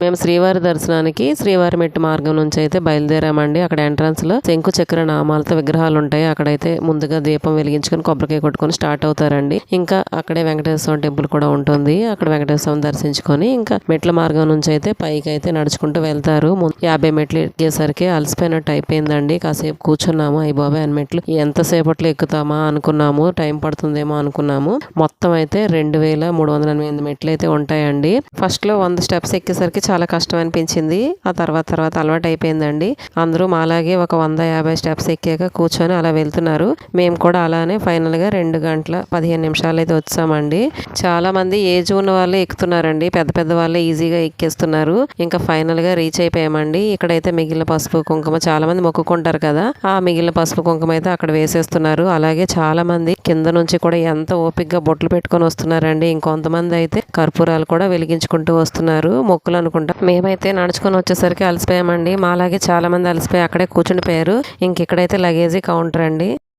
మేము శ్రీవారి దర్శనానికి శ్రీవారి మెట్టు మార్గం నుంచి అయితే బయలుదేరామండి. అక్కడ ఎంట్రన్స్ లో శంకు చక్ర నామాలతో విగ్రహాలు ఉంటాయి. అక్కడైతే ముందుగా దీపం వెలిగించుకొని కొబ్బరికాయ కొట్టుకొని స్టార్ట్ అవుతారండి. ఇంకా అక్కడే వెంకటేశ్వర స్వామి టెంపుల్ కూడా ఉంటుంది. అక్కడ వెంకటేశ్వర స్వామి దర్శించుకొని ఇంకా మెట్ల మార్గం నుంచి అయితే పైకి అయితే నడుచుకుంటూ వెళ్తారు. 50 మెట్లు ఎక్కేసరికి అలసిపోయినట్టు అయిపోయిందండి. కాసేపు కూర్చున్నాము. అయ్య బాబాయ్ అని మెట్లు ఎంతసేపట్లో ఎక్కుతామా అనుకున్నాము. టైం పడుతుందేమో అనుకున్నాము. మొత్తం అయితే 2388 మెట్లు అయితే ఉంటాయండి. ఫస్ట్ లో 100 స్టెప్స్ ఎక్కేసరికి చాలా కష్టం అనిపించింది. ఆ తర్వాత అలవాటు అయిపోయిందండి. అందరూ మాలాగే ఒక 150 స్టెప్స్ ఎక్కాక కూర్చొని అలా వెళ్తున్నారు. మేము కూడా అలానే ఫైనల్ గా 2 గంటల 15 నిమిషాలు అయితే వచ్చామండి. చాలా మంది ఏజ్ ఉన్న వాళ్ళే ఎక్కుతున్నారండి. పెద్ద వాళ్ళే ఈజీగా ఎక్కేస్తున్నారు. ఇంకా ఫైనల్ గా రీచ్ అయిపోయామండి. ఇక్కడైతే మిగిలిన పసుపు కుంకుమ చాలా మంది మొక్కుకుంటారు కదా, ఆ మిగిలిన పసుపు కుంకుమ అయితే అక్కడ వేసేస్తున్నారు. అలాగే చాలా మంది కింద నుంచి కూడా ఎంత ఓపికగా బొట్లు పెట్టుకొని వస్తున్నారండి. ఇంకొంతమంది అయితే కర్పూరాలు కూడా వెలిగించుకుంటూ వస్తున్నారు. మొక్కులు అనుకుంటా. మేమైతే నడుచుకొని వచ్చేసరికి అలసిపోయామండి. మాలాగే చాలా మంది అలసిపోయి అక్కడే కూర్చుండిపోయారు. ఇంక ఇక్కడైతే లగేజీ కౌంటర్ అండి.